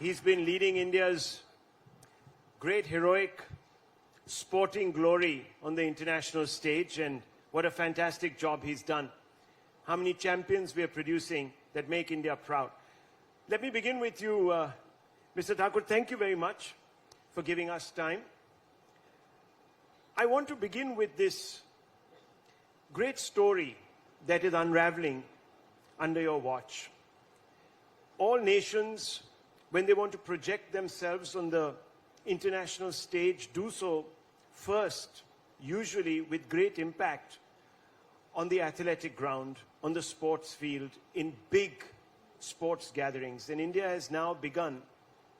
He's been leading India's great heroic sporting glory on the international stage, and what a fantastic job he's done. How many champions we are producing that make India proud. Let me begin with you, Mr. Thakur. Thank you very much for giving us time. I want to begin with this great story that is unraveling under your watch. All nations, when they want to project themselves on the international stage, do so first, usually with great impact on the athletic ground, on the sports field, in big sports gatherings. And India has now begun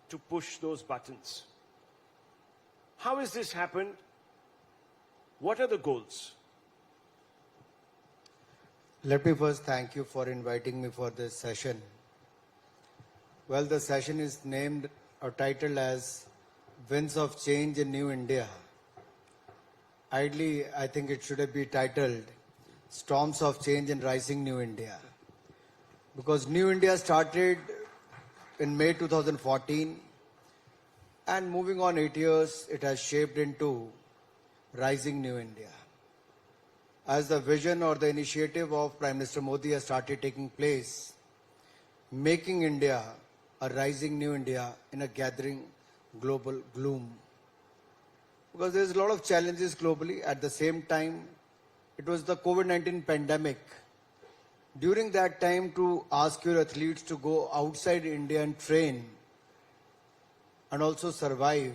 to push those buttons. How has this happened? What are the goals? Let me first thank you for inviting me for this session. Well, the session is named or titled as Winds of Change in New India. Ideally, I think it should be titled Storms of Change in Rising New India. Because New India started in May 2014, and moving on 8 years, it has shaped into Rising New India. As the vision or the initiative of Prime Minister Modi has started taking place, making India a rising new India in a gathering global gloom. Because there's a lot of challenges globally. At the same time, it was the COVID-19 pandemic. During that time, to ask your athletes to go outside India and train and also survive,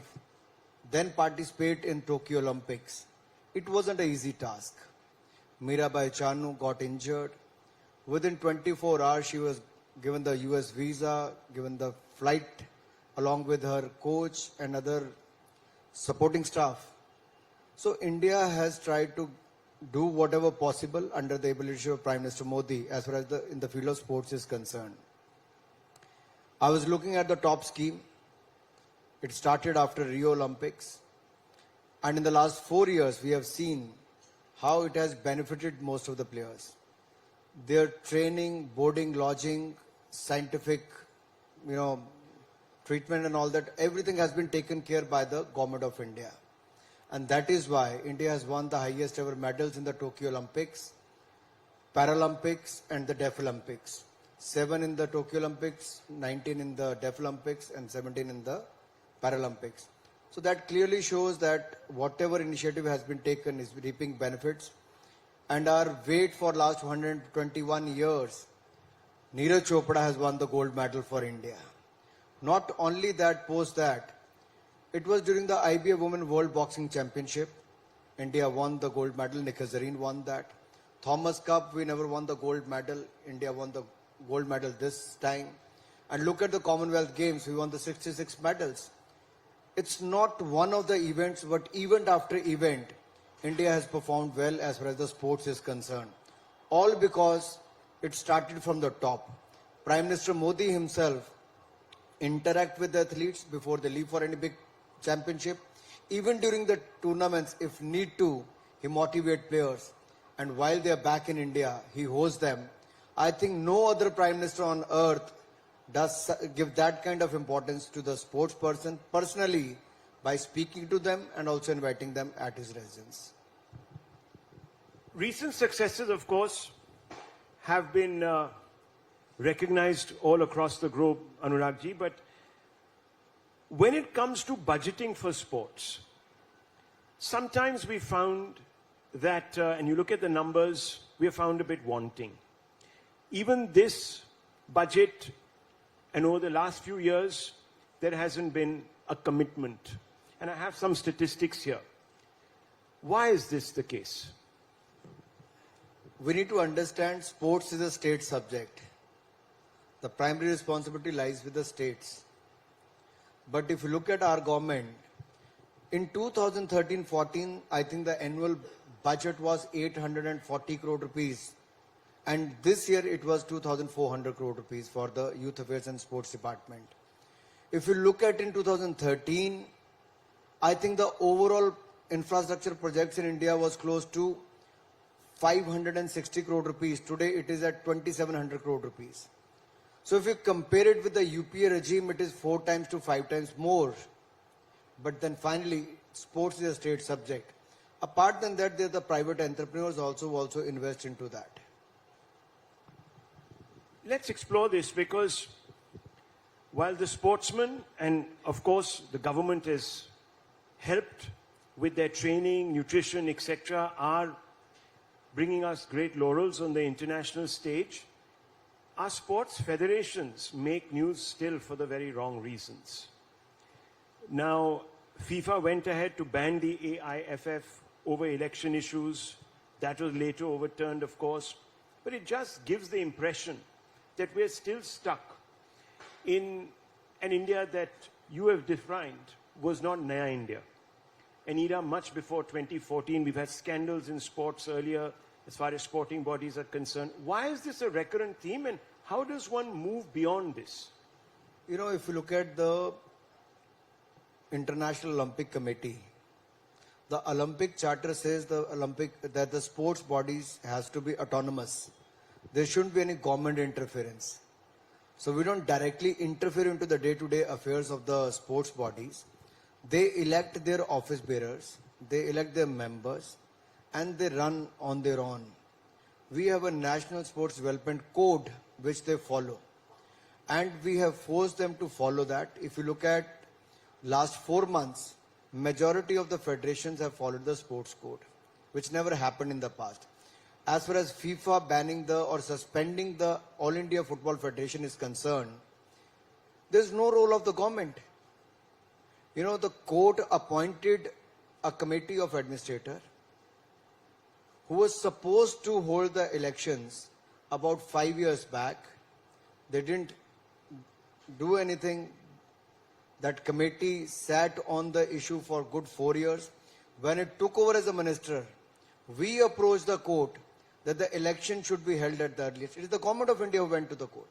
then participate in Tokyo Olympics, it wasn't an easy task. Mirabai Chanu got injured. Within 24 hours, she was given the US visa, given the flight along with her coach and other supporting staff. So India has tried to do whatever possible under the ability of Prime Minister Modi as far as in the field of sports is concerned. I was looking at the top scheme. It started after Rio Olympics. And in the last 4 years, we have seen how it has benefited most of the players. Their training, boarding, lodging, scientific, treatment and all that, everything has been taken care by the government of India. And that is why India has won the highest ever medals in the Tokyo Olympics, Paralympics and the Deaf Olympics. 7 in the Tokyo Olympics, 19 in the Deaf Olympics and 17 in the Paralympics. So that clearly shows that whatever initiative has been taken is reaping benefits. And our wait for last 121 years, Neeraj Chopra has won the gold medal for India. Not only that, post that, it was during the IBA Women World Boxing Championship. India won the gold medal. Nikki Zareen won that. Thomas Cup, we never won the gold medal. India won the gold medal this time. And look at the Commonwealth Games, we won the 66 medals. It's not one of the events, but event after event, India has performed well as far as the sports is concerned. All because it started from the top. Prime Minister Modi himself interact with the athletes before they leave for any big championship. Even during the tournaments, if need to, he motivate players. And while they are back in India, he hosts them. I think no other Prime Minister on earth does give that kind of importance to the sports person personally by speaking to them and also inviting them at his residence. Recent successes, of course, have been recognized all across the globe, Anurag ji, but when it comes to budgeting for sports, sometimes we found that, and you look at the numbers, we have found a bit wanting. Even this budget, and over the last few years, there hasn't been a commitment. And I have some statistics here. Why is this the case? We need to understand sports is a state subject. The primary responsibility lies with the states. But if you look at our government, in 2013-14, I think the annual budget was 840 crore rupees. And this year it was 2,400 crore rupees for the Youth Affairs and Sports Department. If you look at in 2013, I think the overall infrastructure projects in India was close to 560 crore rupees. Today it is at 2,700 crore rupees. So if you compare it with the UPA regime, it is 4 times to 5 times more. But then finally, sports is a state subject. Apart than that, there are the private entrepreneurs also invest into that. Let's explore this, because while the sportsmen and of course the government has helped with their training, nutrition, etc., are bringing us great laurels on the international stage, our sports federations make news still for the very wrong reasons. Now, FIFA went ahead to ban the AIFF over election issues. That was later overturned, of course. But it just gives the impression that we're still stuck in an India that you have defined was not Naya India. An era much before 2014. We've had scandals in sports earlier as far as sporting bodies are concerned. Why is this a recurrent theme, and how does one move beyond this? You know, if you look at the International Olympic Committee, the Olympic Charter says that the sports bodies has to be autonomous. There shouldn't be any government interference. So we don't directly interfere into the day-to-day affairs of the sports bodies. They elect their office bearers, they elect their members, and they run on their own. We have a National Sports Development Code which they follow. And we have forced them to follow that. If you look at last 4 months, majority of the federations have followed the sports code, which never happened in the past. As far as FIFA banning or suspending the All India Football Federation is concerned, there's no role of the government. You know, the court appointed a committee of administrators who was supposed to hold the elections about 5 years back. They didn't do anything. That committee sat on the issue for good 4 years. When it took over as a minister, we approached the court that the election should be held at the earliest. It is the government of India who went to the court.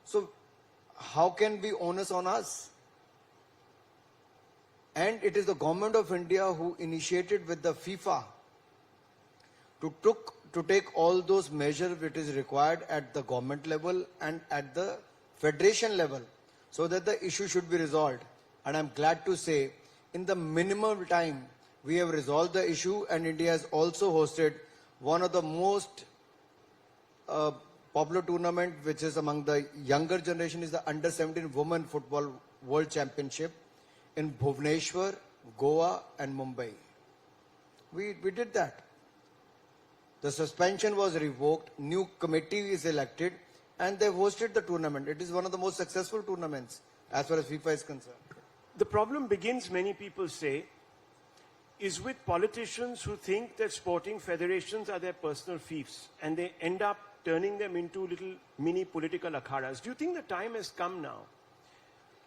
So how can be onus on us? And it is the government of India who initiated with the FIFA to take all those measures which is required at the government level and at the federation level, so that the issue should be resolved. And I'm glad to say, in the minimum time, we have resolved the issue, and India has also hosted one of the most popular tournament, which is among the younger generation, is the Under-17 Women Football World Championship in Bhubaneswar, Goa and Mumbai. We did that. The suspension was revoked, new committee is elected, and they've hosted the tournament. It is one of the most successful tournaments as far as FIFA is concerned. The problem begins, many people say, is with politicians who think that sporting federations are their personal fiefs, and they end up turning them into little mini political akhadas. Do you think the time has come now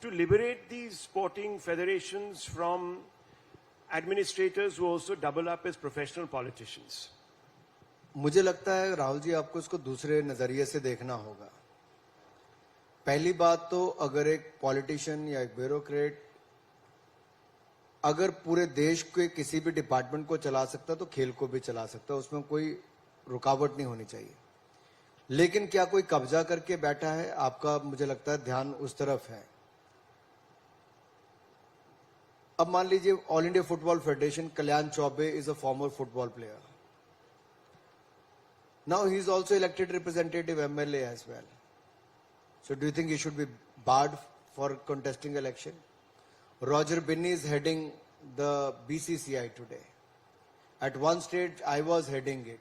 to liberate these sporting federations from administrators who also double up as professional politicians? मुझे लगता है राहुल जी, आपको इसको दूसरे नजरिए से देखना होगा. पहली बात तो, अगर एक पॉलिटिशियन या एक ब्यूरोक्रेट अगर पूरे देश के किसी भी डिपार्टमेंट को चला सकता तो खेल को भी चला सकता, उसमें कोई रुकावट नहीं होनी चाहिए. लेकिन क्या कोई कब्जा करके बैठा है? आपका मुझे लगता है ध्यान उस तरफ है. अब मान लीजिए all India football federation, Kalyan Choubey is a former football player. Now he is also elected representative MLA as well. So do you think he should be barred for contesting election? Roger Binney is heading the BCCI today. At one stage I was heading it.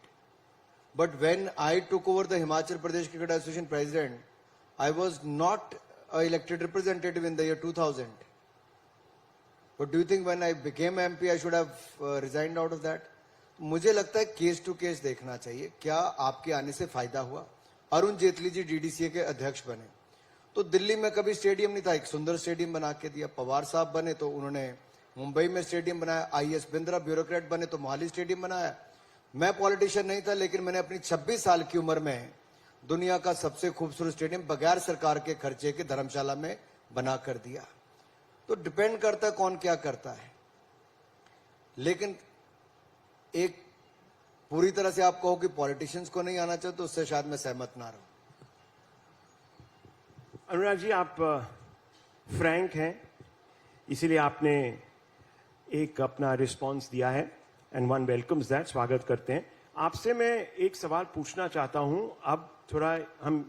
But when I took over the Himachal Pradesh Cricket Association president, I was not an elected representative in the year 2000. But do you think when I became MP I should have resigned out of that? मुझे लगता है case to case देखना चाहिए. क्या आपके आने से फायदा हुआ? अरुण जेटली जी डीडीसीए के अध्यक्ष बने तो दिल्ली में कभी स्टेडियम नहीं था, एक सुंदर स्टेडियम बना के दिया. पवार साहब बने तो उन्होंने मुंबई में स्टेडियम बनाया. आईएस बिंद्रा ब्यूरोक्रेट बने तो मोहाली स्टेडियम बनाया. मैं पॉलिटिशियन नहीं था, लेकिन मैंने अपनी 26 साल की उम्र में दुनिया का सबसे खूबसूरत स्टेडियम बगैर सरकार के खर्चे के धर्मशाला में बना कर दिया. तो डिपेंड करता है कौन क्या करता है. लेकिन एक पूरी तरह से आप कहो कि पॉलिटिशियंस को नहीं आना चाहिए, तो उससे शायद मैं सहमत ना रहूं. अनुराग जी, आप फ्रैंक हैं, इसीलिए आपने एक अपना रिस्पांस दिया है एंड वन वेलकम्स दैट, स्वागत करते हैं। आपसे मैं एक सवाल पूछना चाहता हूं। अब थोड़ा हम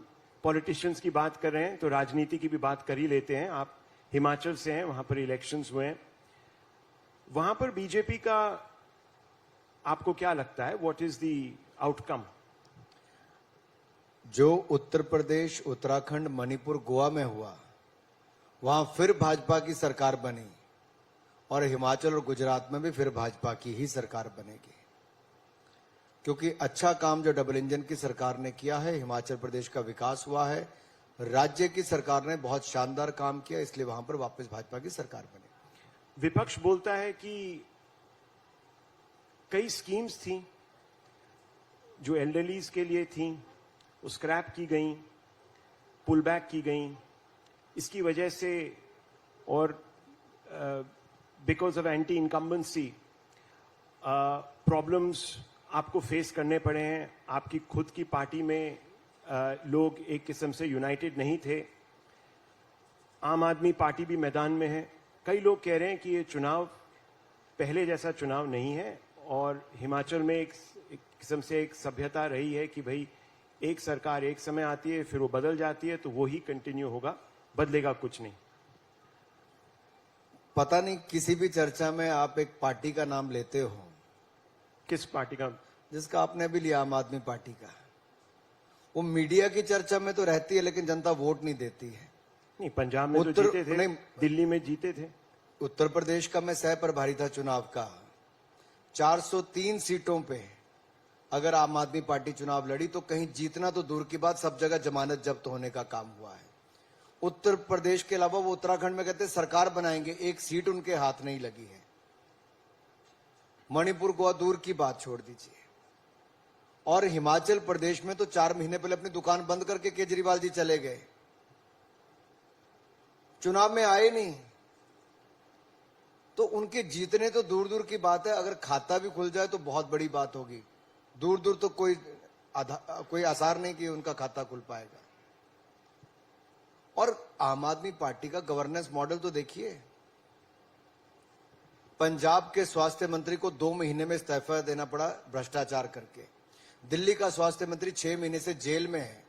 पॉलिटिशियंस की बात कर रहे हैं तो राजनीति की भी बात कर ही लेते हैं। आप हिमाचल से हैं, वहां पर इलेक्शंस हुए हैं, वहां पर बीजेपी का आपको क्या लगता है, व्हाट इज द आउटकम? जो उत्तर प्रदेश, उत्तराखंड, मणिपुर, गोवा में हुआ, वहां फिर भाजपा की सरकार बनी और हिमाचल और गुजरात में भी फिर भाजपा की ही सरकार बनेगी, क्योंकि अच्छा काम जो डबल इंजन की सरकार ने किया है, हिमाचल प्रदेश का विकास हुआ है, राज्य की सरकार ने बहुत शानदार काम किया, इसलिए वहां पर वापस भाजपा की सरकार बनी। विपक्ष बोलता है कि कई स्कीम्स थी जो एल्डरलीज के लिए थी, वो स्क्रैप की गई, पुल बैक की गई, इसकी वजह से, और because of anti incumbency problems आपको फेस करने पड़े हैं। आपकी खुद की पार्टी में लोग एक किस्म से यूनाइटेड नहीं थे। आम आदमी पार्टी भी मैदान में है। कई लोग कह रहे हैं कि ये चुनाव पहले जैसा चुनाव नहीं है और हिमाचल में एक किस्म से एक सभ्यता रही है कि भाई एक सरकार एक समय आती है, फिर वो बदल जाती है, तो वो ही कंटिन्यू होगा, बदलेगा कुछ नहीं। पता नहीं किसी भी चर्चा में आप एक पार्टी का नाम लेते हो, किस पार्टी का? जिसका आपने भी लिया, आम आदमी पार्टी का। वो मीडिया की चर्चा में तो रहती है, लेकिन जनता वोट नहीं देती है। नहीं, पंजाब में तो जीते थे, नहीं, दिल्ली में जीते थे। उत्तर प्रदेश का मैं सह प्रभारी था चुनाव का। 403 सीटों पे अगर आम आदमी पार्टी चुनाव लड़ी तो कहीं जीतना तो दूर की बात, सब जगह जमानत जब्त होने का काम हुआ है। उत्तर प्रदेश के अलावा वो उत्तराखंड में कहते सरकार बनाएंगे, एक सीट उनके हाथ नहीं लगी है। मणिपुर, गोवा दूर की बात छोड़ दीजिए। और हिमाचल प्रदेश में तो 4 महीने पहले अपनी दुकान बंद करके केजरीवाल जी चले गए, चुनाव में आए नहीं। तो उनके जीतने तो दूर दूर की बात है, अगर खाता भी खुल जाए तो बहुत बड़ी बात होगी। दूर दूर तो कोई आसार नहीं कि उनका खाता खुल पाएगा। और आम आदमी पार्टी का गवर्नेंस मॉडल तो देखिए। पंजाब के स्वास्थ्य मंत्री को 2 महीने में इस्तीफा देना पड़ा भ्रष्टाचार करके। दिल्ली का स्वास्थ्य मंत्री 6 महीने से जेल में है।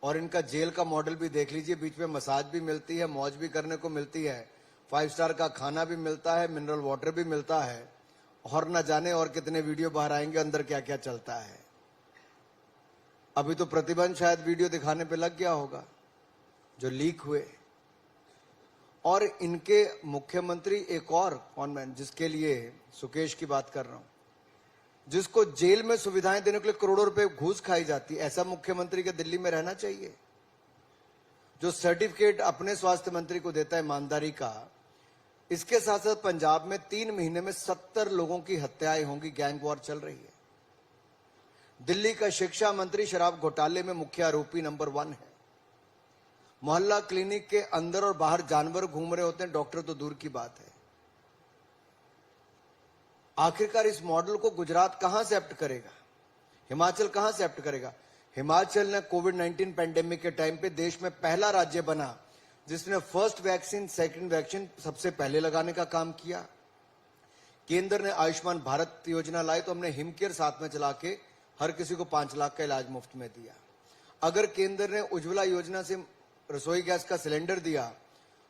और इनका जेल का मॉडल भी देख लीजिए, बीच में मसाज भी मिलती है, मौज भी करने को मिलती है, 5 स्टार का खाना भी मिलता है, मिनरल वाटर भी मिलता है, और न जाने और कितने वीडियो बाहर आएंगे अंदर क्या क्या चलता है। अभी तो प्रतिबंध शायद वीडियो दिखाने पे लग गया होगा जो लीक हुए। और इनके मुख्यमंत्री एक और कॉन्वेंट, जिसके लिए सुकेश की बात कर रहा हूं, जिसको जेल में सुविधाएं देने के लिए करोड़ों रुपए घूस खाई जाती है, ऐसा मुख्यमंत्री के दिल्ली में रहना चाहिए? जो सर्टिफिकेट अपने स्वास्थ्य मंत्री को देता है ईमानदारी का। इसके साथ साथ पंजाब में 3 महीने में 70 लोगों की हत्याएं होंगी, गैंग वॉर चल रही है। दिल्ली का शिक्षा मंत्री शराब घोटाले में मुख्य आरोपी नंबर 1 है। मोहल्ला क्लिनिक के अंदर और बाहर जानवर घूम रहे होते हैं, डॉक्टर तो दूर की बात है। आखिरकार इस मॉडल को गुजरात कहां एक्सेप्ट करेगा, हिमाचल कहां एक्सेप्ट करेगा? हिमाचल ने कोविड-19 पैंडेमिक के टाइम पे देश में पहला राज्य बना जिसने फर्स्ट वैक्सीन, सेकंड वैक्सीन सबसे पहले लगाने का काम किया। केंद्र ने आयुष्मान भारत योजना लाई तो हमने हिमकेयर साथ में चला के हर किसी को 5 लाख का इलाज मुफ्त में दिया। अगर केंद्र ने उज्ज्वला योजना से रसोई गैस का सिलेंडर दिया,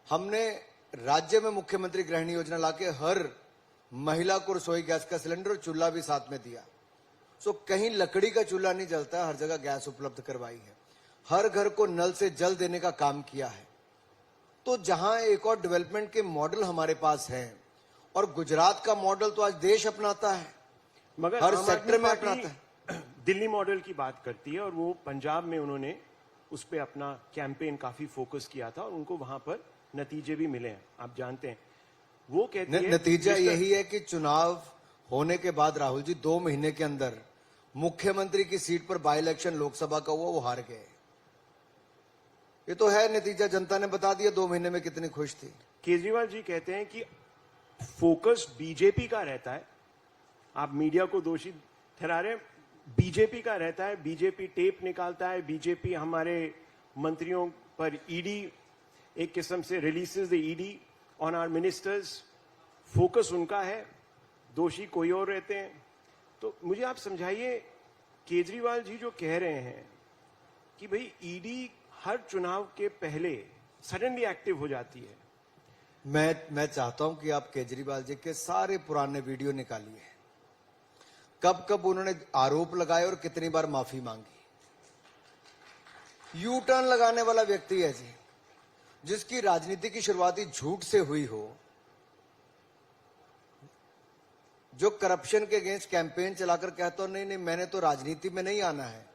हमने राज्य में मुख्यमंत्री गृहिणी योजना लाके हर महिला को रसोई गैस का सिलेंडर और चूल्हा भी साथ में दिया। सो कहीं लकड़ी का चूल्हा नहीं जलता है, हर जगह गैस उपलब्ध करवाई है। हर घर को नल से जल देने का काम किया है। तो जहां एक और डेवलपमेंट के मॉडल हमारे पास हैं, और गुजरात का मॉडल तो आज देश अपनाता है, मगर हर आम सेक्टर आदमी में पार्टी अपनाता है। दिल्ली मॉडल की बात करती है और वो पंजाब में उन्होंने उस पर अपना कैंपेन काफी फोकस किया था और उनको वहां पर नतीजे भी मिले हैं, आप जानते हैं। वो कहती है नतीजा यही है कि चुनाव होने के बाद राहुल जी 2 महीने के अंदर मुख्यमंत्री की सीट पर बाई इलेक्शन लोकसभा का हुआ, वो हार गए। ये तो है नतीजा, जनता ने बता दिया 2 महीने में कितनी खुश थी। केजरीवाल जी कहते हैं कि फोकस बीजेपी का रहता है, आप मीडिया को दोषी ठहरा रहे हैं, बीजेपी का रहता है, बीजेपी टेप निकालता है, बीजेपी हमारे मंत्रियों पर ईडी एक किस्म से releases the ED on our ministers, focus उनका है, दोषी कोई और रहते हैं। तो मुझे आप समझाइए, केजरीवाल जी जो कह रहे हैं कि भाई ईडी हर चुनाव के पहले सडनली एक्टिव हो जाती है। मैं चाहता हूं कि आप केजरीवाल जी के सारे पुराने वीडियो निकालिए, कब कब उन्होंने आरोप लगाए और कितनी बार माफी मांगी। यू टर्न लगाने वाला व्यक्ति है जी, जिसकी राजनीति की शुरुआती झूठ से हुई हो, जो करप्शन के अगेंस्ट कैंपेन चलाकर कहता हो नहीं नहीं मैंने तो राजनीति में नहीं आना है,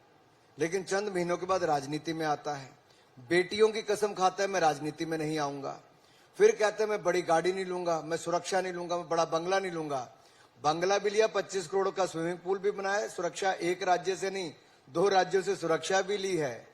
लेकिन चंद महीनों के बाद राजनीति में आता है। बेटियों की कसम खाता है मैं राजनीति में नहीं आऊंगा, फिर कहते हैं मैं बड़ी गाड़ी नहीं लूंगा, मैं सुरक्षा नहीं लूंगा, मैं बड़ा बंगला नहीं लूंगा। बंगला भी लिया, 25 करोड़ का स्विमिंग पूल भी बनाया, सुरक्षा एक राज्य से नहीं 2 राज्यों से सुरक्षा भी ली है।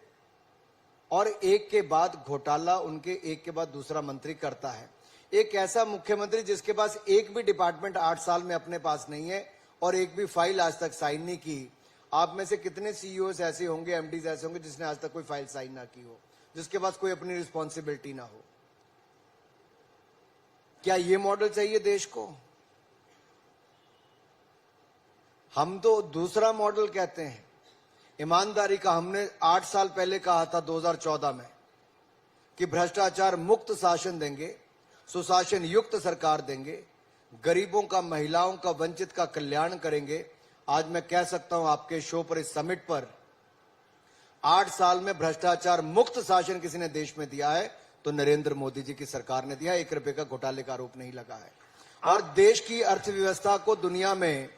और एक के बाद घोटाला उनके एक के बाद दूसरा मंत्री करता है। एक ऐसा मुख्यमंत्री जिसके पास एक भी डिपार्टमेंट 8 साल में अपने पास नहीं है और एक भी फाइल आज तक साइन नहीं की। आप में से कितने सीईओस ऐसे होंगे, एमडीज ऐसे होंगे जिसने आज तक कोई फाइल साइन ना की हो, जिसके पास कोई अपनी रिस्पॉन्सिबिलिटी ना हो? क्या ये मॉडल चाहिए देश को? हम तो दूसरा मॉडल कहते हैं, ईमानदारी का। हमने 8 साल पहले कहा था 2014 में कि भ्रष्टाचार मुक्त शासन देंगे, सुशासन युक्त सरकार देंगे, गरीबों का, महिलाओं का, वंचित का कल्याण करेंगे। आज मैं कह सकता हूं आपके शो पर, इस समिट पर, 8 साल में भ्रष्टाचार मुक्त शासन किसी ने देश में दिया है तो नरेंद्र मोदी जी की सरकार ने दिया। 1 रुपए का घोटाले का आरोप नहीं लगा है। और देश की अर्थव्यवस्था को दुनिया में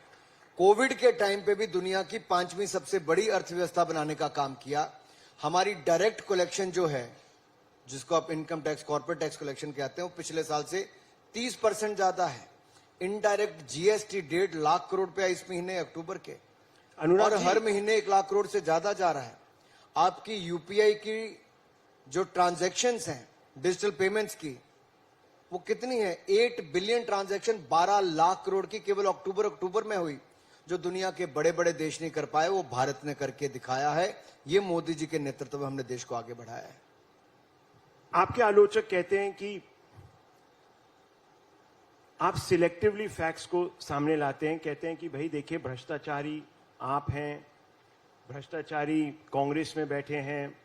कोविड के टाइम पे भी दुनिया की 5वीं सबसे बड़ी अर्थव्यवस्था बनाने का काम किया। हमारी डायरेक्ट कलेक्शन जो है, जिसको आप income tax, corporate tax collection कहते हैं, वो पिछले साल से 30% ज्यादा है। इनडायरेक्ट जीएसटी 1.5 लाख करोड़ रुपया इस महीने अक्टूबर के, और हर महीने 1 लाख करोड़ से ज्यादा जा रहा है। आपकी यूपीआई की जो ट्रांजैक्शंस हैं, डिजिटल पेमेंट्स की, वो कितनी है? 8 बिलियन ट्रांजैक्शन 12 लाख करोड़ की केवल अक्टूबर में हुई। जो दुनिया के बड़े बड़े देश नहीं कर पाए वो भारत ने करके दिखाया है। ये मोदी जी के नेतृत्व में हमने देश को आगे बढ़ाया है। आपके आलोचक कहते हैं कि आप सिलेक्टिवली फैक्ट्स को सामने लाते हैं, कहते हैं कि भाई देखिए भ्रष्टाचारी आप हैं, भ्रष्टाचारी कांग्रेस में बैठे हैं,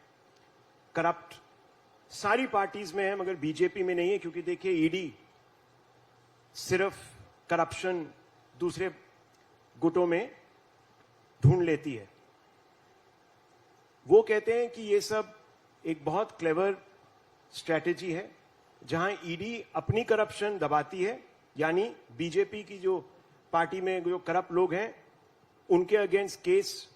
करप्ट सारी पार्टीज में है मगर बीजेपी में नहीं है, क्योंकि देखिए ईडी सिर्फ करप्शन दूसरे गुटों में ढूंढ लेती है। वो कहते हैं कि ये सब एक बहुत क्लेवर स्ट्रैटेजी है जहां ईडी अपनी करप्शन दबाती है, यानी बीजेपी की जो पार्टी में जो करप्ट लोग हैं उनके अगेंस्ट केस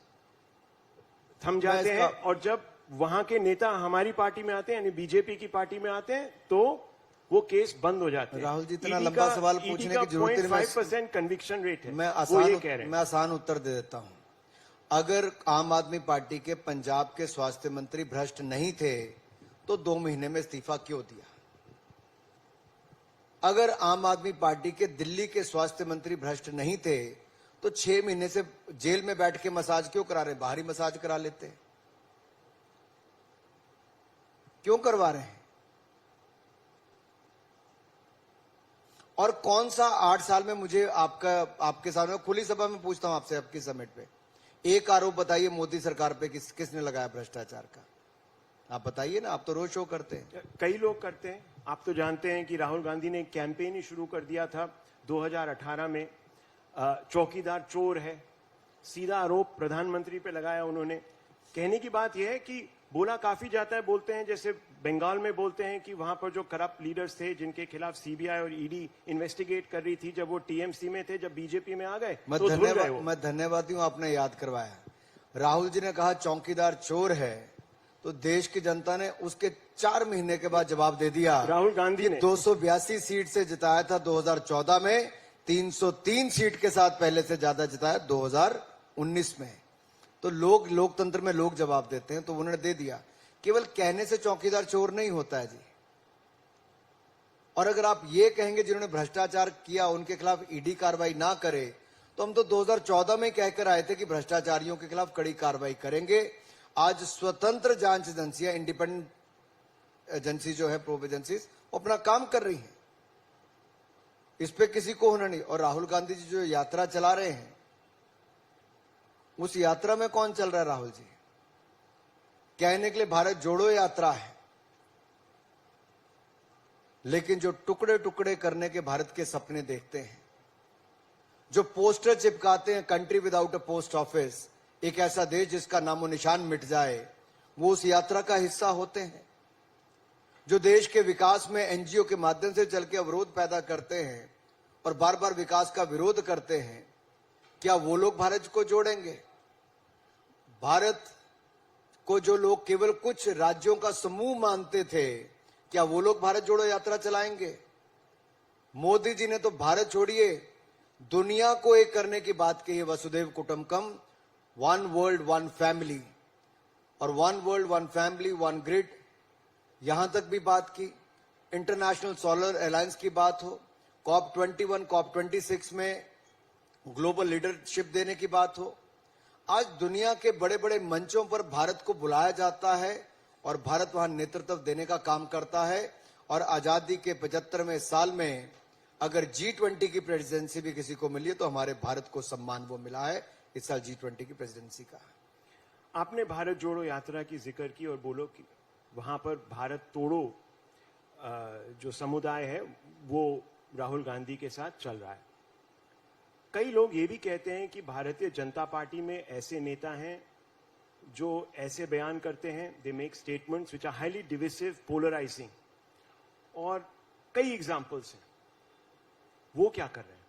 थम जाते हैं, और जब वहां के नेता हमारी पार्टी में आते हैं यानी बीजेपी की पार्टी में आते हैं तो वो केस बंद हो जाते हैं। राहुल जी, इतना लंबा सवाल पूछने की जरूरत नहीं। 0.5% कन्विक्शन रेट है। मैं आसान उत्तर दे देता हूं। अगर आम आदमी पार्टी के पंजाब के स्वास्थ्य मंत्री भ्रष्ट नहीं थे तो 2 महीने में इस्तीफा क्यों दिया? अगर आम आदमी पार्टी के दिल्ली के स्वास्थ्य मंत्री भ्रष्ट नहीं थे तो 6 महीने से जेल में बैठ के मसाज क्यों करा रहे? बाहरी मसाज करा लेते। क्यों करवा रहे हैं? और कौन सा 8 साल में, मुझे आपके सामने खुली सभा में पूछता हूं आपसे, आपकी समिट पे एक आरोप बताइए मोदी सरकार पे किसने लगाया भ्रष्टाचार का? आप बताइए ना, आप तो रोज शो करते हैं। कई लोग करते हैं। आप तो जानते हैं कि राहुल गांधी ने एक कैंपेन ही शुरू कर दिया था 2018 में, चौकीदार चोर है, सीधा आरोप प्रधानमंत्री पे लगाया उन्होंने। कहने की बात यह है कि बोला काफी जाता है, बोलते हैं जैसे बंगाल में बोलते हैं कि वहां पर जो करप्ट लीडर्स थे जिनके खिलाफ सीबीआई और ईडी इन्वेस्टिगेट कर रही थी, जब वो टीएमसी में थे, जब बीजेपी में आ गए तो धुल गए वो। मैं धन्यवादी हूं, आपने याद करवाया। राहुल जी ने कहा चौकीदार चोर है, तो देश की जनता ने उसके 4 महीने के बाद जवाब दे दिया। राहुल गांधी ने 282 सीट से जिताया था 2014 में, 303 सीट के साथ पहले से ज्यादा जिताया 2019 में। तो लोकतंत्र में लोग जवाब देते हैं, तो उन्होंने दे दिया। केवल कहने से चौकीदार चोर नहीं होता है जी। और अगर आप ये कहेंगे जिन्होंने भ्रष्टाचार किया उनके खिलाफ ईडी कार्रवाई ना करे, तो हम तो 2014 में कहकर आए थे कि भ्रष्टाचारियों के खिलाफ कड़ी कार्रवाई करेंगे। आज स्वतंत्र जांच एजेंसियां, इंडिपेंडेंट एजेंसी जो है, प्रोब एजेंसीज, अपना काम कर रही हैं। इस पे किसी को होना नहीं। और राहुल गांधी जी जो यात्रा चला रहे हैं, उस यात्रा में कौन चल रहा है? राहुल जी कहने के लिए भारत जोड़ो यात्रा है, लेकिन जो टुकड़े टुकड़े करने के भारत के सपने देखते हैं, जो पोस्टर चिपकाते हैं country without a post office, एक ऐसा देश जिसका नामो निशान मिट जाए, वो उस यात्रा का हिस्सा होते हैं। जो देश के विकास में एनजीओ के माध्यम से चल के अवरोध पैदा करते हैं और बार बार विकास का विरोध करते हैं, क्या वो लोग भारत को जोड़ेंगे? भारत को जो लोग केवल कुछ राज्यों का समूह मानते थे, क्या वो लोग भारत जोड़ो यात्रा चलाएंगे? मोदी जी ने तो भारत छोड़िए, दुनिया को एक करने की बात कही है। वसुधैव कुटुंबकम, वन वर्ल्ड वन फैमिली, और one world one family one grid, यहां तक भी बात की। इंटरनेशनल सोलर अलायंस की बात हो, कॉप 21, कॉप 26 में ग्लोबल लीडरशिप देने की बात हो। आज दुनिया के बड़े बड़े मंचों पर भारत को बुलाया जाता है और भारत वहां नेतृत्व देने का काम करता है। और आजादी के 75वें साल में अगर G20 की प्रेसिडेंसी भी किसी को मिली है, तो हमारे भारत को सम्मान वो मिला है इस साल G20 की प्रेसिडेंसी का। आपने भारत जोड़ो यात्रा की जिक्र की और बोलो कि वहां पर भारत तोड़ो जो समुदाय है वो राहुल गांधी के साथ चल रहा है। कई लोग ये भी कहते हैं कि भारतीय जनता पार्टी में ऐसे नेता हैं जो ऐसे बयान करते हैं, they make statements which are highly divisive, polarising, और कई एग्जांपल्स हैं। वो क्या कर रहे हैं?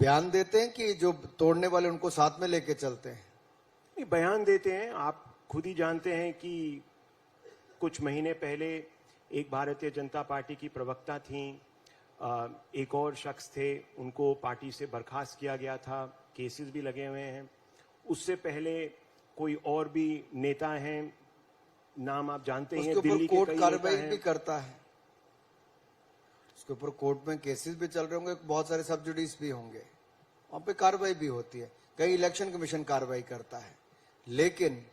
बयान देते हैं कि जो तोड़ने वाले उनको साथ में लेके चलते हैं? नहीं, बयान देते हैं। आप खुद ही जानते हैं कि कुछ महीने पहले एक भारतीय जनता पार्टी की प्रवक्ता थी, एक और शख्स थे, उनको पार्टी से बर्खास्त किया गया था, केसेस भी लगे हुए हैं। उससे पहले कोई और भी नेता हैं, नाम आप जानते हैं, दिल्ली के कोर्ट कई कार्रवाई नेता भी हैं। करता है, उसके ऊपर कोर्ट में केसेस भी चल रहे होंगे, बहुत सारे सब जुडिस भी होंगे, वहां पे कार्रवाई भी होती है। कई इलेक्शन कमीशन कार्रवाई करता है। लेकिन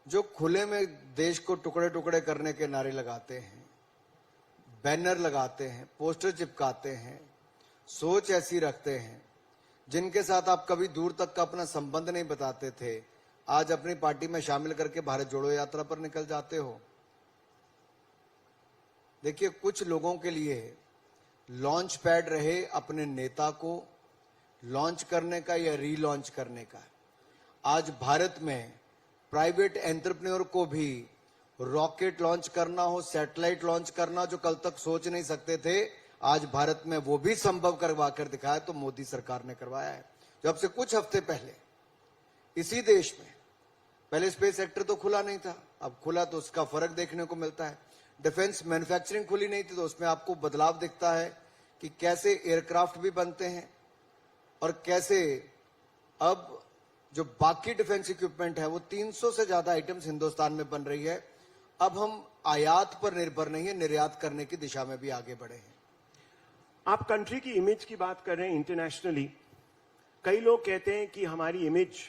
जो खुले में देश को टुकड़े टुकड़े करने के नारे लगाते हैं, बैनर लगाते हैं, पोस्टर चिपकाते हैं, सोच ऐसी रखते हैं, जिनके साथ आप कभी दूर तक का अपना संबंध नहीं बताते थे, आज अपनी पार्टी में शामिल करके भारत जोड़ो यात्रा पर निकल जाते हो। देखिए, कुछ लोगों के लिए लॉन्च पैड रहे अपने नेता को लॉन्च करने का या रीलॉन्च करने का। आज भारत में प्राइवेट एंटरप्रेन्योर को भी रॉकेट लॉन्च करना हो, सैटेलाइट लॉन्च करना, जो कल तक सोच नहीं सकते थे, आज भारत में वो भी संभव करवा कर दिखाया, तो मोदी सरकार ने करवाया है। जब से कुछ हफ्ते पहले इसी देश में, पहले स्पेस सेक्टर तो खुला नहीं था, अब खुला तो उसका फर्क देखने को मिलता है। डिफेंस मैन्युफैक्चरिंग खुली नहीं थी, तो उसमें आपको बदलाव दिखता है कि कैसे एयरक्राफ्ट भी बनते हैं और कैसे अब जो बाकी डिफेंस इक्विपमेंट है वो 300 से ज्यादा आइटम्स हिंदुस्तान में बन रही है। अब हम आयात पर निर्भर नहीं है, निर्यात करने की दिशा में भी आगे बढ़े हैं। आप कंट्री की इमेज की बात कर रहे हैं इंटरनेशनली। कई लोग कहते हैं कि हमारी इमेज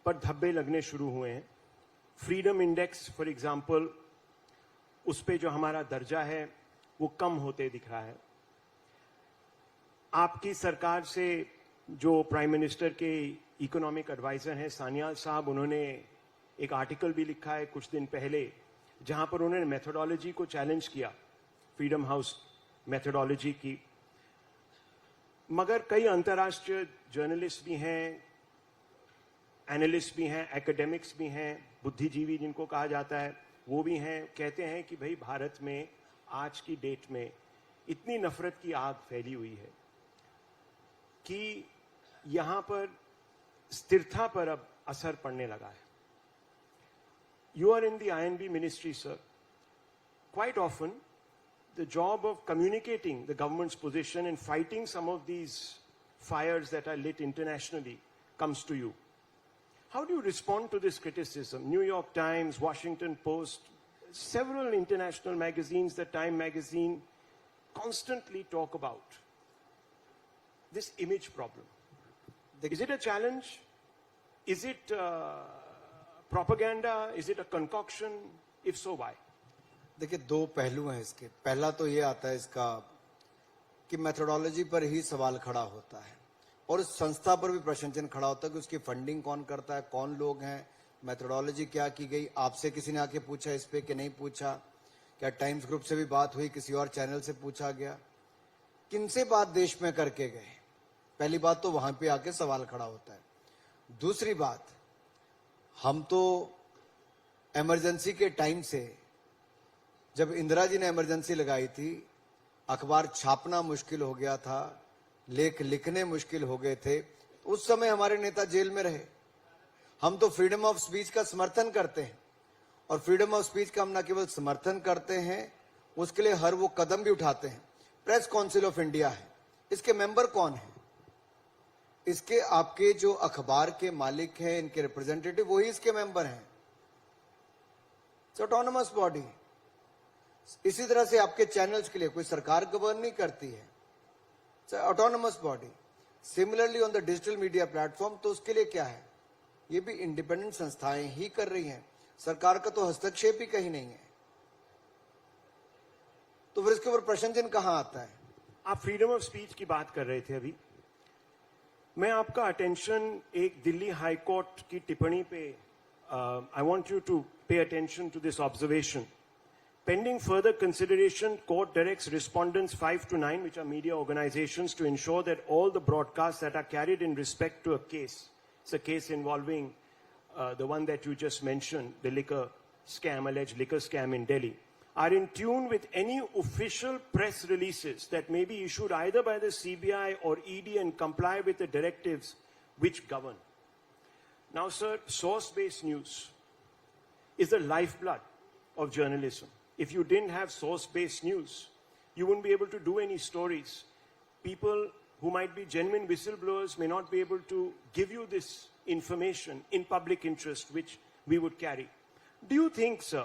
पर धब्बे लगने शुरू हुए हैं। फ्रीडम इंडेक्स फॉर एग्जांपल, उस पे जो हमारा दर्जा है वो कम होते दिख रहा है। आपकी सरकार से जो प्राइम मिनिस्टर के इकोनॉमिक एडवाइजर हैं सान्याल साहब, उन्होंने एक आर्टिकल भी लिखा है कुछ दिन पहले, जहां पर उन्होंने मेथोडोलॉजी को चैलेंज किया, फ्रीडम हाउस मेथोडोलॉजी की। मगर कई अंतर्राष्ट्रीय जर्नलिस्ट भी हैं, एनालिस्ट भी हैं, एकेडमिक्स भी हैं, बुद्धिजीवी जिनको कहा जाता है, वो भी हैं, कहते हैं कि भाई भारत में आज की डेट में इतनी नफरत की आग फैली हुई है कि यहां पर स्थिरता पर अब असर पड़ने लगा है। You are in the INB ministry, sir. Quite often, the job of communicating the government's position and fighting some of these fires that are lit internationally comes to you. How do you respond to this criticism? New York Times, Washington Post, several international magazines, the Time magazine, constantly talk about this image problem. Is it a challenge? Is it propaganda? Is it a concoction? If so, why? देखिए, दो पहलू हैं इसके। पहला तो ये आता है इसका कि मेथोडोलॉजी पर ही सवाल खड़ा होता है और उस संस्था पर भी प्रश्न चिन्ह खड़ा होता है कि उसकी फंडिंग कौन करता है, कौन लोग हैं, मेथोडोलॉजी क्या की गई। आपसे किसी ने आके पूछा इस पे कि नहीं पूछा? क्या टाइम्स ग्रुप से भी बात हुई, किसी और चैनल से पूछा गया? किनसे बात देश में करके गए? पहली बात तो वहां पे आके सवाल खड़ा होता है। दूसरी बात, हम तो इमरजेंसी के टाइम से, जब इंदिरा जी ने इमरजेंसी लगाई थी, अखबार छापना मुश्किल हो गया था, लेख लिखने मुश्किल हो गए थे, उस समय हमारे नेता जेल में रहे। हम तो फ्रीडम ऑफ स्पीच का समर्थन करते हैं और फ्रीडम ऑफ स्पीच का हम न केवल समर्थन करते हैं, उसके लिए हर वो कदम भी उठाते हैं। प्रेस काउंसिल ऑफ इंडिया है, इसके मेंबर कौन है? इसके आपके जो अखबार के मालिक हैं, इनके रिप्रेजेंटेटिव, वही इसके मेंबर हैं। Autonomous body. इसी तरह से आपके चैनल्स के लिए कोई सरकार गवर्न नहीं करती है, autonomous body. Similarly on the digital media platform, तो उसके लिए क्या है? ये भी इंडिपेंडेंट संस्थाएं ही कर रही हैं, सरकार का तो हस्तक्षेप ही कहीं नहीं है। तो फिर इसके ऊपर प्रश्न चिन्ह कहां आता है? आप फ्रीडम ऑफ स्पीच की बात कर रहे थे अभी। मैं आपका अटेंशन एक दिल्ली हाई कोर्ट की टिप्पणी पे, I want you to pay attention to this observation. Pending further consideration, court directs respondents 5 to 9, which are media organizations, to ensure that all the broadcasts that are carried in respect to a case, it's a case involving the one that you just mentioned, the liquor scam, alleged liquor scam in Delhi, are in tune with any official press releases that may be issued either by the CBI or ED and comply with the directives which govern. Now, sir, source-based news is the lifeblood of journalism. If you didn't have source-based news, you wouldn't be able to do any stories. People who might be genuine whistleblowers may not be able to give you this information in public interest, which we would carry. Do you think, sir,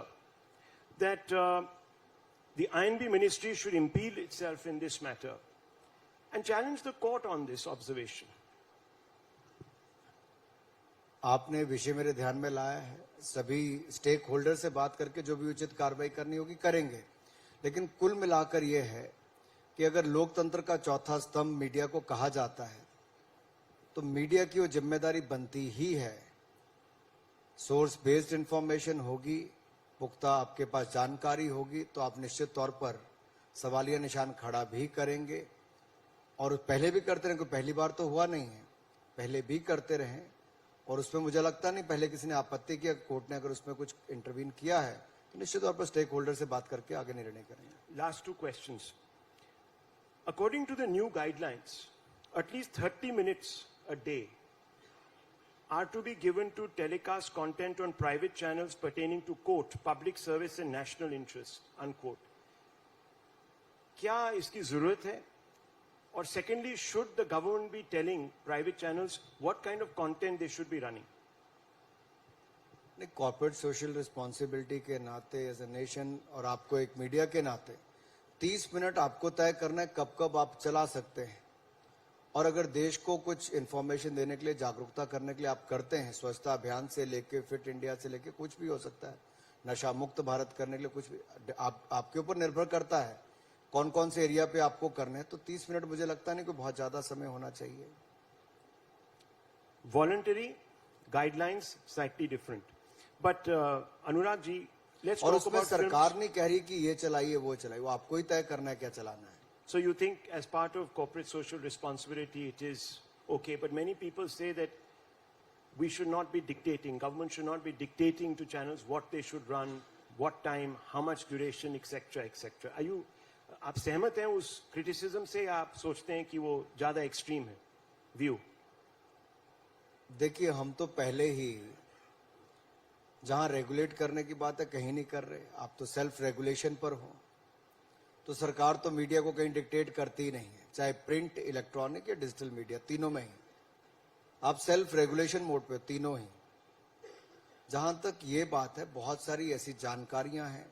that the INB ministry should impede itself in this matter and challenge the court on this observation? आपने विषय मेरे ध्यान में लाया है। सभी stake holder से बात करके जो भी उचित कार्रवाई करनी होगी करेंगे। लेकिन कुल मिलाकर यह है कि अगर लोकतंत्र का चौथा स्तंभ मीडिया को कहा जाता है, तो मीडिया की वो जिम्मेदारी बनती ही है। सोर्स बेस्ड इंफॉर्मेशन होगी, पुख्ता आपके पास जानकारी होगी, तो आप निश्चित तौर पर सवालिया निशान खड़ा भी करेंगे। और पहले भी करते रहे, कोई पहली बार तो हुआ नहीं है, पहले भी करते रहे। और उसमें मुझे लगता नहीं पहले किसी ने आपत्ति किया। कोर्ट ने अगर उसमें कुछ इंटरवीन किया है तो निश्चित तौर पर स्टेक होल्डर से बात करके आगे निर्णय करेंगे। Last 2 questions. According to the new guidelines, at least 30 minutes a day are to be given to telecast content on private channels pertaining to, quote, public service and national interest, unquote. क्या इसकी जरूरत है? Or secondly, should the government be telling private channels what kind of content they should be running? नहीं, corporate social responsibility के नाते as a nation और आपको एक मीडिया के नाते 30 मिनट आपको तय करना है कब कब आप चला सकते हैं। और अगर देश को कुछ इंफॉर्मेशन देने के लिए, जागरूकता करने के लिए आप करते हैं, स्वच्छता अभियान से लेके फिट इंडिया से लेके कुछ भी हो सकता है, नशा मुक्त भारत करने के लिए कुछ भी, आपके ऊपर निर्भर करता है कौन कौन से एरिया पे आपको करने हैं। तो 30 मिनट मुझे लगता नहीं कोई बहुत ज्यादा समय होना चाहिए। Voluntary guidelines slightly different, but Anurag ji, let's और talk उसमें about सरकार films. नहीं कह रही कि ये चलाइए वो चलाइए, वो आपको ही तय करना है क्या चलाना है। So you think as part of corporate social responsibility it is okay, but many people say that we should not be dictating, government should not be dictating to channels what they should run, what time, how much duration, etc., etc. Are you, आप सहमत हैं उस criticism से, या आप सोचते हैं कि वो ज्यादा एक्सट्रीम है व्यू? देखिए, हम तो पहले ही जहां रेगुलेट करने की बात है कहीं नहीं कर रहे। आप तो सेल्फ रेगुलेशन पर हो। तो सरकार तो मीडिया को कहीं डिक्टेट करती ही नहीं है, चाहे प्रिंट, इलेक्ट्रॉनिक या डिजिटल मीडिया, तीनों में ही आप सेल्फ रेगुलेशन मोड पे, तीनों ही। जहां तक ये बात है, बहुत सारी ऐसी जानकारियां हैं,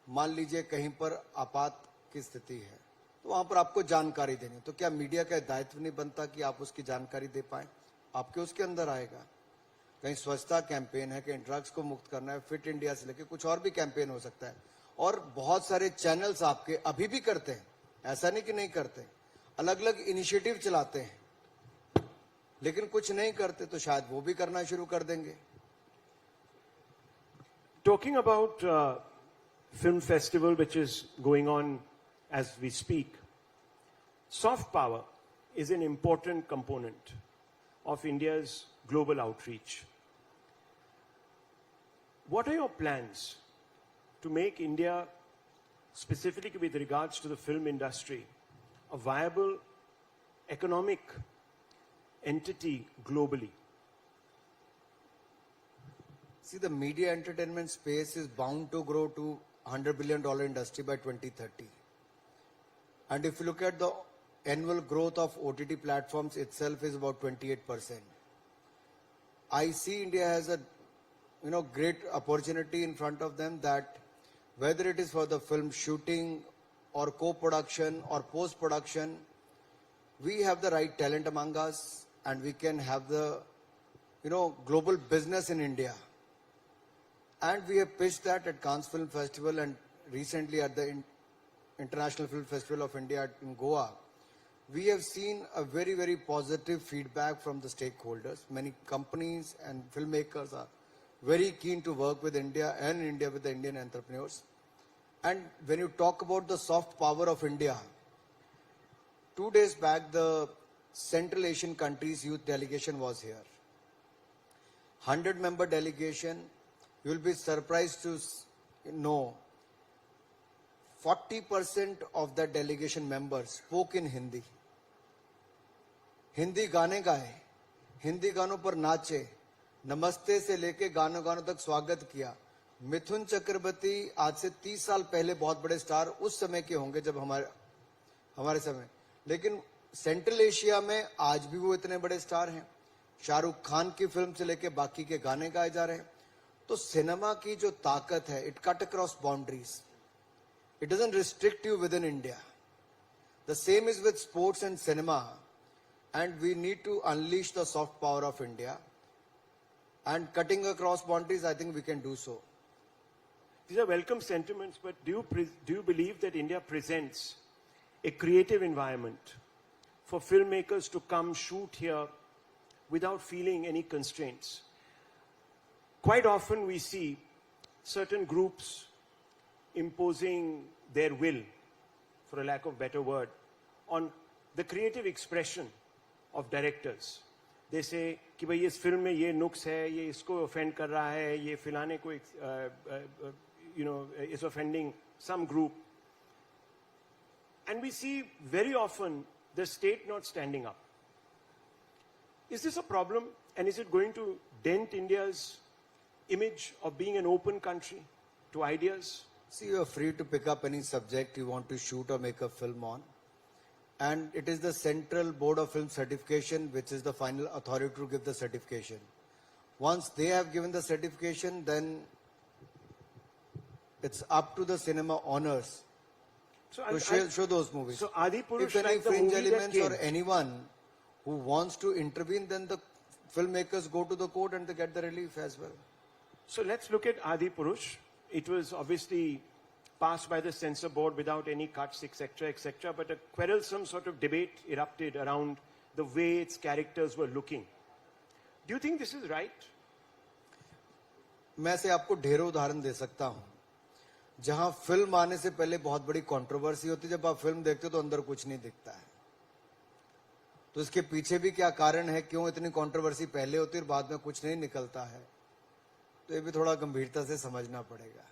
मान लीजिए कहीं पर आपात की स्थिति है तो वहां पर आपको जानकारी देनी, तो क्या मीडिया का दायित्व नहीं बनता कि आप उसकी जानकारी दे पाए? आपके उसके अंदर आएगा। कहीं स्वच्छता कैंपेन है, कहीं ड्रग्स को मुक्त करना है, फिट इंडिया से लेके कुछ और भी कैंपेन हो सकता है। और बहुत सारे चैनल्स आपके अभी भी करते हैं, ऐसा नहीं कि नहीं करते, अलग अलग इनिशिएटिव चलाते हैं, लेकिन कुछ नहीं करते तो शायद वो भी करना शुरू कर देंगे। Talking about film festival which is going on as we speak, soft power is an important component of India's global outreach. What are your plans to make India, specifically with regards to the film industry, a viable economic entity globally? See, the media entertainment space is bound to grow to $100 billion industry by 2030. And if you look at the annual growth of OTT platforms itself is about 28%. I see India has a great opportunity in front of them, that whether it is for the film shooting or co-production or post-production, we have the right talent among us and we can have the global business in India. And we have pitched that at Cannes Film Festival and recently at the International Film Festival of India in Goa. We have seen a very, very positive feedback from the stakeholders. Many companies and filmmakers are very keen to work with India and India with the Indian entrepreneurs. And when you talk about the soft power of India, 2 days back the Central Asian countries youth delegation was here. 100-member delegation. You will be surprised to know 40% of the delegation members spoke in Hindi. Hindi गाने गाए, हिंदी गानों पर नाचे, नमस्ते से लेके गानों तक स्वागत किया। मिथुन चक्रवर्ती आज से 30 साल पहले बहुत बड़े स्टार उस समय के होंगे जब हमारे समय, लेकिन सेंट्रल एशिया में आज भी वो इतने बड़े स्टार हैं। शाहरुख खान की फिल्म से लेके बाकी के गाने गाए जा रहे हैं। तो सिनेमा की जो ताकत है, it cut across boundaries, it doesn't restrict you with in India. The same is with sports and cinema, and we need to unleash the soft power of India, and cutting across boundaries, I think we can do so. These are welcome sentiments, but do you believe that India presents a creative environment for filmmakers to come shoot here without feeling any constraints? Quite often we see certain groups imposing their will, for a lack of a better word, on the creative expression of directors. They say कि भाई इस film में ये नुक्स है, ये इसको offend कर रहा है, ये फिलाने को is offending some group. And we see very often the state not standing up. Is this a problem, and is it going to dent India's image of being an open country to ideas? See, you are free to pick up any subject you want to shoot or make a film on. And it is the Central Board of Film Certification which is the final authority to give the certification. Once they have given the certification, then it's up to the cinema owners to show those movies. So Adipurush, if any like the fringe movie that elements came, or anyone who wants to intervene, then the filmmakers go to the court and they get the relief as well. So let's look at Adipurush. It was obviously passed by the censor board without any cuts, etc., etc. But a quarrelsome sort of debate erupted around the way its characters were looking. Do you think this is right? मैं से आपको ढेरों उदाहरण दे सकता हूं जहां film आने से पहले बहुत बड़ी कंट्रोवर्सी होती है, जब आप फिल्म देखते हो तो अंदर कुछ नहीं दिखता है। तो इसके पीछे भी क्या कारण है, क्यों इतनी कंट्रोवर्सी पहले होती है और बाद में कुछ नहीं निकलता है, तो ये भी थोड़ा गंभीरता से समझना पड़ेगा।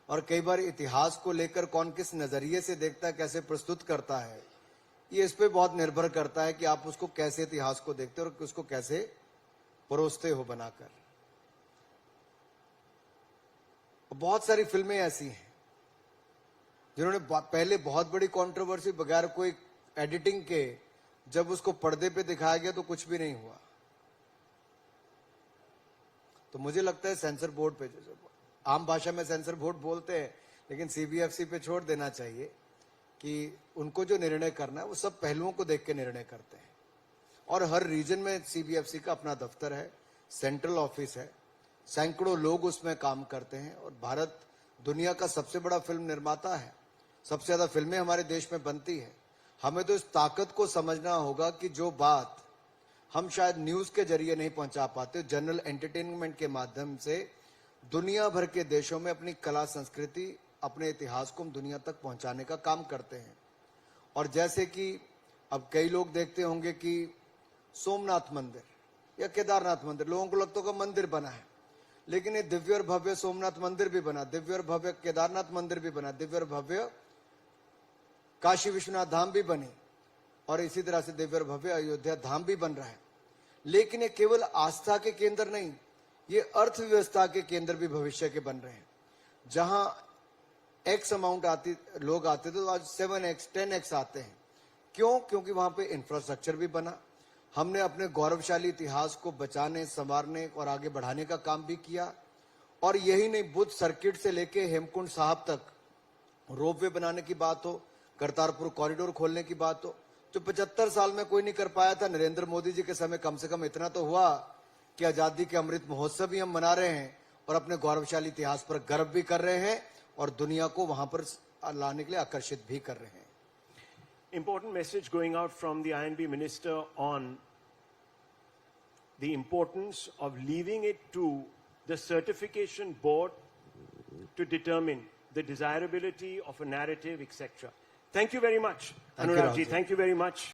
और कई बार इतिहास को लेकर कौन किस नजरिए से देखता है, कैसे प्रस्तुत करता है, ये इस पे बहुत निर्भर करता है कि आप उसको कैसे इतिहास को देखते हो और उसको कैसे परोसते हो बनाकर। बहुत सारी फिल्में ऐसी हैं जिन्होंने पहले बहुत बड़ी कंट्रोवर्सी बगैर कोई एडिटिंग के जब उसको पर्दे पे दिखाया गया तो कुछ भी नहीं हुआ। तो मुझे लगता है सेंसर बोर्ड पे, आम भाषा में सेंसर बोर्ड बोलते हैं, लेकिन सीबीएफसी पे छोड़ देना चाहिए कि उनको जो निर्णय करना है वो सब पहलुओं को देख के निर्णय करते हैं। और हर रीजन में सीबीएफसी का अपना दफ्तर है, सेंट्रल ऑफिस है, सैकड़ों लोग उसमें काम करते हैं और भारत दुनिया का सबसे बड़ा फिल्म निर्माता है। सबसे ज्यादा फिल्में हमारे देश में बनती है। हमें तो इस ताकत को समझना होगा कि जो बात हम शायद न्यूज के जरिए नहीं पहुंचा पाते, जनरल एंटरटेनमेंट के माध्यम से दुनिया भर के देशों में अपनी कला संस्कृति, अपने इतिहास को हम दुनिया तक पहुंचाने का काम करते हैं। और जैसे कि अब कई लोग देखते होंगे कि सोमनाथ मंदिर या केदारनाथ मंदिर, लोगों को लगता होगा मंदिर बना है, लेकिन ये दिव्य और भव्य सोमनाथ मंदिर भी बना, दिव्य और भव्य केदारनाथ मंदिर भी बना, दिव्य और भव्य काशी विश्वनाथ धाम भी बनी और इसी तरह से दिव्य और भव्य अयोध्या धाम भी बन रहा है। लेकिन ये केवल आस्था के केंद्र नहीं, ये अर्थव्यवस्था के केंद्र भी भविष्य के बन रहे हैं। जहां एक्स अमाउंट लोग आते थे तो आज 7x 10x आते हैं। क्यों? क्योंकि वहां पे इंफ्रास्ट्रक्चर भी बना। हमने अपने गौरवशाली इतिहास को बचाने, संवारने और आगे बढ़ाने का काम भी किया। और यही नहीं, बुद्ध सर्किट से लेके हेमकुंड साहब तक रोपवे बनाने की बात हो, करतारपुर कॉरिडोर खोलने की बात हो, जो 75 साल में कोई नहीं कर पाया था, नरेंद्र मोदी जी के समय कम से कम इतना तो हुआ कि आजादी के अमृत महोत्सव भी हम मना रहे हैं और अपने गौरवशाली इतिहास पर गर्व भी कर रहे हैं और दुनिया को वहां पर लाने के लिए आकर्षित भी कर रहे हैं। Important message going out from the INB minister on the importance of leaving it to the certification board to determine the desirability of a narrative, etc. Thank you very much, Thank you, Anurag ji. Rahul ji. Thank you very much.